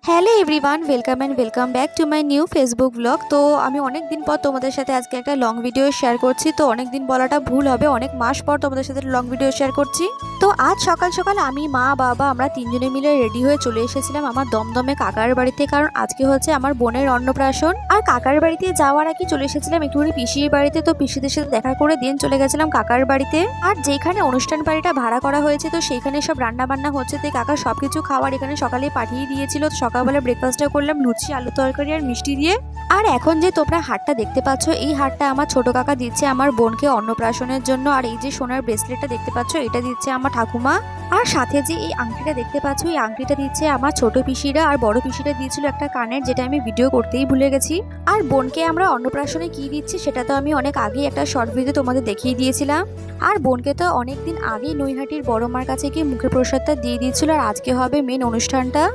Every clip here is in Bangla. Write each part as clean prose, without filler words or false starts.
Hello everyone, welcome and welcome back to my new Facebook blog. তো আমি অনেক দিন পর তোমাদের সাথে আজকে একটা লং ভিডিও শেয়ার করছি। তো অনেক দিন বলাটা ভুল হবে, অনেক মাস পর তোমাদের সাথে লং ভিডিও শেয়ার করছি। তো আজ সকাল সকাল আমি, মা, বাবা আমরা তিনজনে মিলে রেডি হয়ে চলে এসেছিলাম আমার দমদমে কাকার বাড়িতে, কারণ আজকে হচ্ছে আমার বোনের অন্নপ্রাশন। আর কাকার বাড়িতে যাওয়ার আগে চলে এসেছিলাম একটুখানি পিসির বাড়িতে। তো পিসিদের সাথে দেখা করে দিন চলে গেছিলাম কাকার বাড়িতে। আর যেখানে অনুষ্ঠান বাড়িটা ভাড়া করা হয়েছে তো সেইখানে সব রান্না বান্না হচ্ছে, তাই কাকা সবকিছু খাবার এখানে সকালে পাঠিয়ে দিয়েছিল। তো সকালবেলা ব্রেকফাস্টটা করলাম লুচি, আলু তরকারি আর মিষ্টি দিয়ে। আর এখন যে তোমরা হারটা দেখতে পাচ্ছ, এই হারটা আমার ছোট কাকা দিচ্ছে আমার বোনকে অন্নপ্রাশনের জন্য। আর এই যে সোনার ব্রেসলেটটা দেখতে পাচ্ছ, এটা দিচ্ছে আমার ঠাকুমা। আর সাথে যে এই আংটিটা দেখতে পাচ্ছ, এই আংটিটা দিচ্ছে আমার ছোট পিসিরা। আর বড় পিসিরা দিয়েছিল একটা কানের, যেটা আমি ভিডিও করতেই ভুলে গেছি। আর বোনকে আমরা অন্নপ্রাশনে কি দিচ্ছি সেটা তো আমি অনেক আগেই একটা শর্ট ভিডিও তোমাদের দেখিয়ে দিয়েছিলাম। আর বোনকে তো অনেকদিন আগেই নৈহাটির বড় মার কাছে গিয়ে মুখে প্রসাদটা দিয়ে দিয়েছিল। আর আজকে হবে মেন অনুষ্ঠানটা।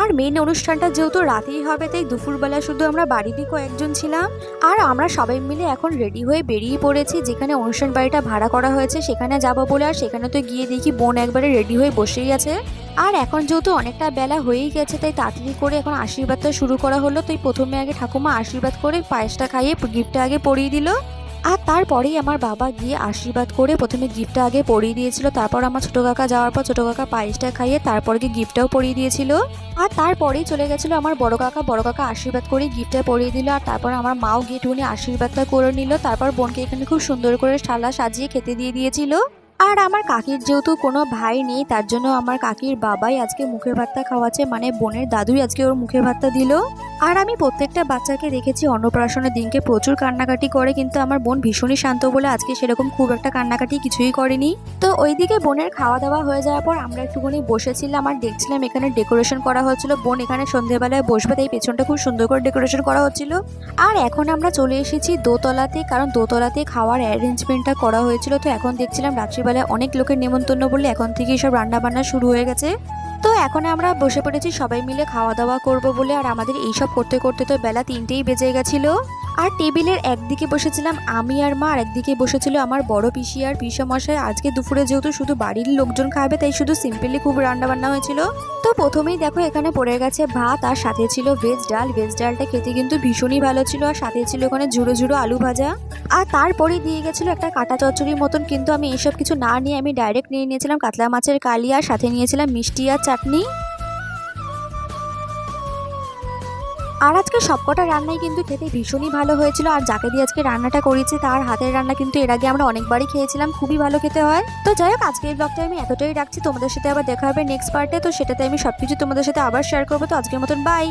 আর মেন অনুষ্ঠানটা যেহেতু রাতেই হবে, তাই দুপুরবেলা শুধু আমরা বাড়িরই কয়েকজন ছিলাম। আর আমরা সবাই মিলে এখন রেডি হয়ে বেরিয়ে পড়েছি, যেখানে অনুষ্ঠান বাড়িটা ভাড়া করা হয়েছে সেখানে যাব বলে। আর সেখানে তো গিয়ে দেখি বোন একবারে রেডি হয়ে বসেই আছে। আর এখন যেহেতু অনেকটা বেলা হয়েই গেছে, তাই তাড়াতাড়ি করে এখন আশীর্বাদটা শুরু করা হলো। তাই প্রথমে আগে ঠাকুমা আশীর্বাদ করে পায়েসটা খাইয়ে গিফটটা আগে পরিয়ে দিল। আর তারপরেই আমার বাবা গিয়ে আশীর্বাদ করে প্রথমে গিফটটা আগে পরিয়ে দিয়েছিল। তারপর আমার ছোট কাকা যাওয়ার পর ছোট কাকা পায়েসটা খাইয়ে তারপরে গিয়ে গিফটটাও পরিয়ে দিয়েছিল। আর তারপরেই চলে গেছিলো আমার বড় কাকা আশীর্বাদ করে গিফটটা পরিয়ে দিল। আর তারপর আমার মাও গিয়ে টুনি আশীর্বাদটা করে নিল। তারপর বোনকে এখানে খুব সুন্দর করে থালা সাজিয়ে খেতে দিয়ে দিয়েছিল। আর আমার কাকির যেহেতু কোনো ভাই নেই, তার জন্য আমার কাকির বাবাই আজকে মুখের ভাতটা খাওয়াচ্ছে, মানে বোনের দাদুই আজকে ওর মুখের ভাতটা দিল। আর আমি প্রত্যেকটা বাচ্চাকে দেখেছি অন্নপ্রাশনের দিনকে প্রচুর কান্নাকাটি করে, কিন্তু আমার বোন ভীষণই শান্ত বলে আজকে সেরকম খুব একটা কান্নাকাটি কিছুই করেনি। তো ওইদিকে বোনের খাওয়া দাওয়া হয়ে যাওয়ার পর আমরা একটুখানি বসেছিলাম আর দেখছিলাম এখানে ডেকোরেশন করা হচ্ছিল। বোন এখানে সন্ধ্যেবেলায় বসবে, তাই পেছনটা খুব সুন্দর করে ডেকোরেশন করা হচ্ছিল। আর এখন আমরা চলে এসেছি দোতলাতে, কারণ দোতলাতে খাওয়ার অ্যারেঞ্জমেন্টটা করা হয়েছিল। তো এখন দেখছিলাম রাত্রিবেলা অনেক লোকের নেমন্তন্ন বলে এখন থেকেই সব রান্না বান্না শুরু হয়ে গেছে। তো এখন আমরা বসে পড়েছি সবাই মিলে খাওয়া দাওয়া করব বলে। আর আমাদের এইসব করতে করতে তো বেলা 3টেই বেজে গেছিল। আর টেবিলের একদিকে বসেছিলাম আমি আর মা, আর একদিকে বসেছিল আমার বড় পিসি আর পিসমশাই। আজকে দুপুরে যেহেতু শুধু বাড়ির লোকজন খাবে, তাই শুধু সিম্পলি খুব রান্না বান্না হয়েছিল। তো প্রথমেই দেখো এখানে পড়ে গেছে ভাত, আর সাথে ছিল ভেজ ডাল। ভেজ ডালটা খেতে কিন্তু ভীষণই ভালো ছিল। আর সাথে ছিল ওখানে ঝুড়ো ঝুড়ো আলু ভাজা। আর তারপরে দিয়ে গেছিলো একটা কাটা চচ্চড়ির মতন, কিন্তু আমি এইসব কিছু না নিয়ে আমি ডাইরেক্ট নিয়ে নিয়েছিলাম কাতলা মাছের কালি, আর সাথে নিয়েছিলাম মিষ্টি আর চাটনি। আর আজকে সবকটা রান্নাই কিন্তু খেতে ভীষণই ভালো হয়েছিল। আর যাকে দিয়ে আজকে রান্নাটা করেছি তার হাতের রান্না কিন্তু এর আগে আমরা অনেকবারই খেয়েছিলাম, খুবই ভালো খেতে হয়। তো যাই হোক, আজকের ব্লগটা আমি এতটাই রাখছি। তোমাদের সাথে আবার দেখা হবে নেক্সট পার্টে। তো সেটাতে আমি সবকিছু তোমাদের সাথে আবার শেয়ার করবো। তো আজকের মতন বাই।